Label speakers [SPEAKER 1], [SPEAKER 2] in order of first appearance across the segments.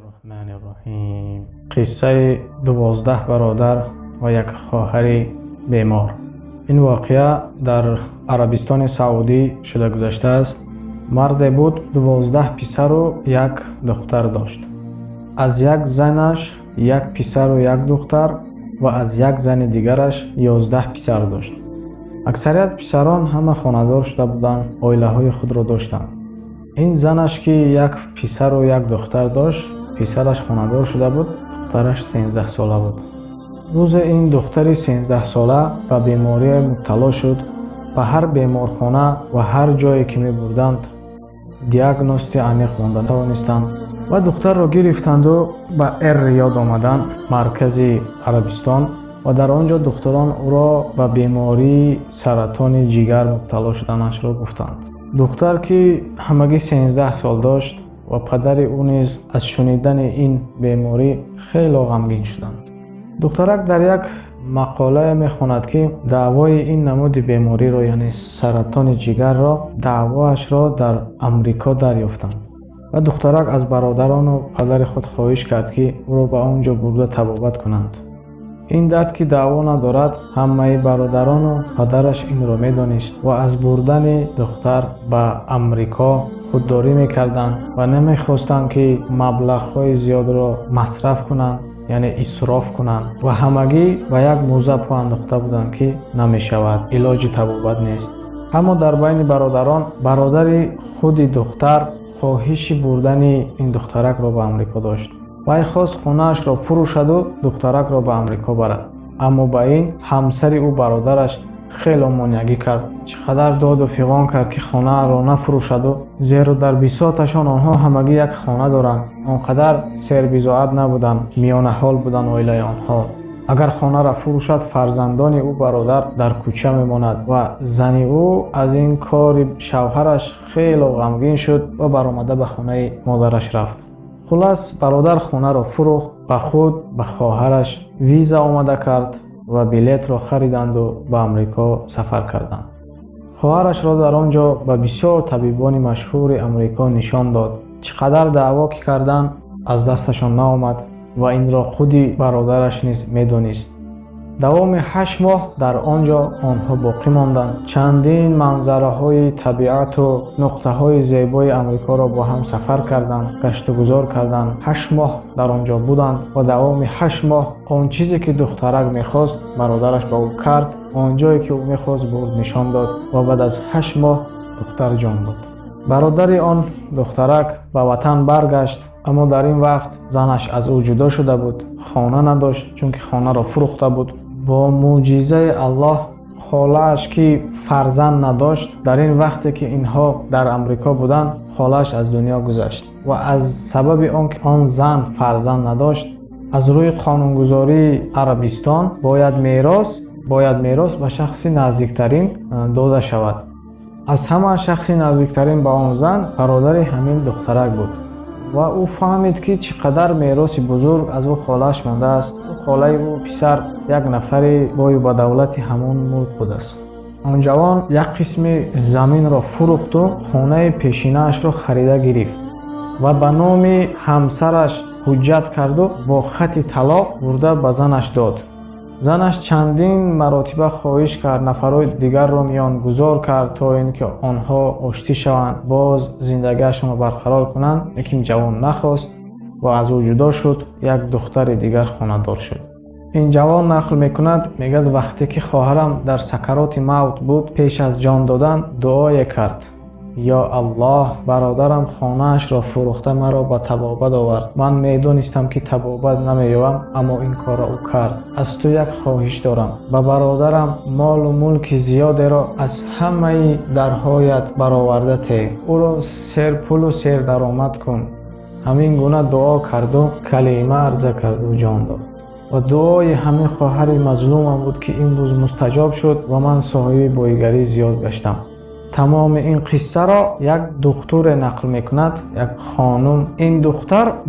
[SPEAKER 1] الرحمن الرحیم. قصه 12 برادر و یک خواهر بیمار. این واقعه در عربستان سعودی شده گذشته است. مرد بود 12 پسر و یک دختر داشت. از یک زنش یک پسر و یک دختر و از یک زن دیگرش 11 پسر داشت. اکثریت پسران همه خانه‌دار شده بودند، عائله‌های خود را داشتند. این زنش که یک پسر و یک دختر داشت، پسرش خانه‌دار شده بود، دخترش 13 ساله بود. روز این دختر 13 ساله به بیماری مبتلا شد. به هر بیمارخانه و هر جایی که می بردند دیاگنوز عمیق مانده توانستند و دختر را گرفتند و به ریاض آمدند، مرکز عربستان، و در آنجا دکتران او را به بیماری سرطان جگر مبتلا شدنش را گفتند. دختر که همگی 13 سال داشت و پدر او نیز از شنیدن این بیماری خیلی غمگین شدند. دخترک در یک مقاله میخواند که دعوای این نمود بیماری را، یعنی سرطان جگر را، دعواش را در امریکا دریافتند و دخترک از برادران و پدر خود خواهش کرد که او را به آنجا برده طبابت کنند. این درد که دعوا ندارد، همه برادران و پدرش این را میدانست و از بردن دختر به امریکا خودداری میکردند و نمیخواستند که مبلغ‌های زیاد را مصرف کنند، یعنی اسراف کنند، و همگی به یک موضع پا انداخته بودند که نمیشود، علاج طبابت نیست. اما در بین برادران، برادر خود دختر خواهش بردن این دخترک را به امریکا داشت. وی خواست خانه‌اش را فروشد و دخترک را به امریکا برد. اما با این همسر او برادرش خیلی مانعی کرد. چقدر داد و فغان کرد که خانه را نفروشد، و زیرا در بساطشان آنها همگی یک خانه دارند. آنقدر سربزاعت نبودند، میانه حال بودند عائله آنها. اگر خانه را فروشد، فرزندان او برادر در کوچه میماند و زن او از این کار شوهرش خیلی غمگین شد و برآمده به خانه مادرش رفت. خلاص برادر خانه را فروخت، به خود به خواهرش ویزا آماده کرد و بلیط را خریدند و به امریکا سفر کردند. خواهرش را در آنجا به بسیار طبیبان مشهور امریکا نشان داد. چقدر دعوا که کردند از دستشان نآمد و این را خودی برادرش نیز میدانست. دوام 8 ماه در آنجا آنها باقی ماندند. چندین منظره های طبیعت و نقطه های زیبای امریکا را با هم سفر کردند، گشت و گذار کردند. 8 ماه در آنجا بودند و دوام 8 ماه آن چیزی که دخترک میخواست برادرش به او کرد. آن جایی که او میخواست برد نشان داد و بعد از 8 ماه دختر جان داد. برادر آن دخترک به وطن برگشت، اما در این وقت زنش از او جدا شده بود. خانه نداشت چون که خانه را فروخته بود. با معجزه الله خاله‌اش که فرزند نداشت، در این وقتی که اینها در امریکا بودند، خاله‌اش از دنیا گذشت و از سبب آن زن فرزند نداشت، از روی قانونگذاری عربستان باید میراث به شخص نزدیکترین داده شود. از همه شخص نزدیکترین به آن زن برادر همین دخترک بود و او فهمید که چقدر میراث بزرگ از او خاله‌اش مانده است. خاله او پسر یک نفر با دولت همون ملک بود است. آن جوان یک قسم زمین را فروخت و خانه پیشینه‌اش را خریده گرفت و به نام همسرش حجت کرد و با خط طلاق برده به زنش داد. زنش چندین مراتبه خواهش کرد، نفرهای دیگر را میان گذار کرد تا اینکه آنها آشتی شوند، باز زندگیشان را برقرار کنند. لیکن جوان نخواست و از او جدا شد. یک دختر دیگر خانه‌دار شد. این جوان نقل میکند، میگه وقتی که خواهرم در سکرات موت بود، پیش از جان دادن دعای کرد: یا الله، برادرم خانه‌اش را فروخته مرا به طبابت آورد. من میدانستم که طبابت نمی‌یابم، اما این کار را او کرد. از تو یک خواهش دارم، به برادرم مال و ملک زیادی را از همه درهایت برآورده ته. او را سرپول و سر درآمد کن. همین گونه دعا کرد و کلمه عرضه کرد و جان داد. و دعای همین خواهر مظلومم بود که این روز مستجاب شد و من صاحب بایگری زیاد گشتم. تمام این قصه را یک دختر نقل میکند، یک خانم. این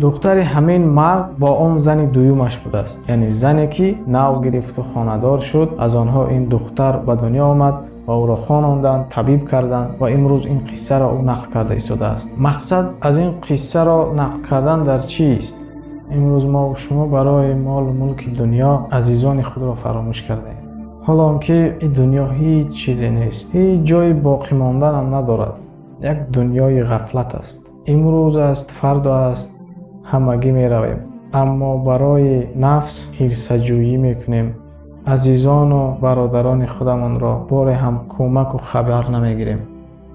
[SPEAKER 1] دختر همین مرد با اون زن دویمش بود است، یعنی زنی که نو گرفت و خانه‌دار شد. از آنها این دختر به دنیا آمد و او را خواندند، طبیب کردند و امروز این قصه را او نقل کرده ایستاده است. مقصد از این قصه را نقل کردن در چیست؟ امروز ما و شما برای مال و ملک دنیا عزیزان خود را فراموش کردیم، حالا که این دنیا هیچ چیزی نیست، هیچ جای باقی ماندن هم ندارد. یک دنیای غفلت است. امروز است، فردا است، همگی می رویم، اما برای نفس حرص‌جویی میکنیم. عزیزان و برادران خودمان را بار هم کمک و خبر نمیگیریم.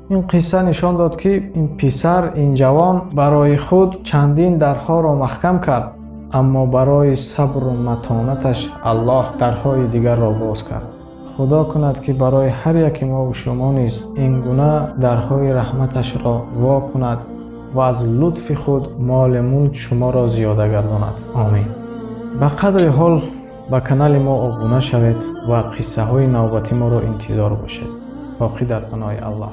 [SPEAKER 1] این قصه نشان داد که این پسر، این جوان برای خود چندین درها را محکم کرد، اما برای صبر و متانتش الله درهای دیگر را باز کرد. خدا کند که برای هر یک ما و شما نیز این گونه درهای رحمتش را وا کند و از لطف خود مال ملک شما را زیاده گرداند. آمین. به قدر حال به کانال ما ابونه شوید و قصه های نوبتی ما را انتظار باشید. باقی در پناه الله.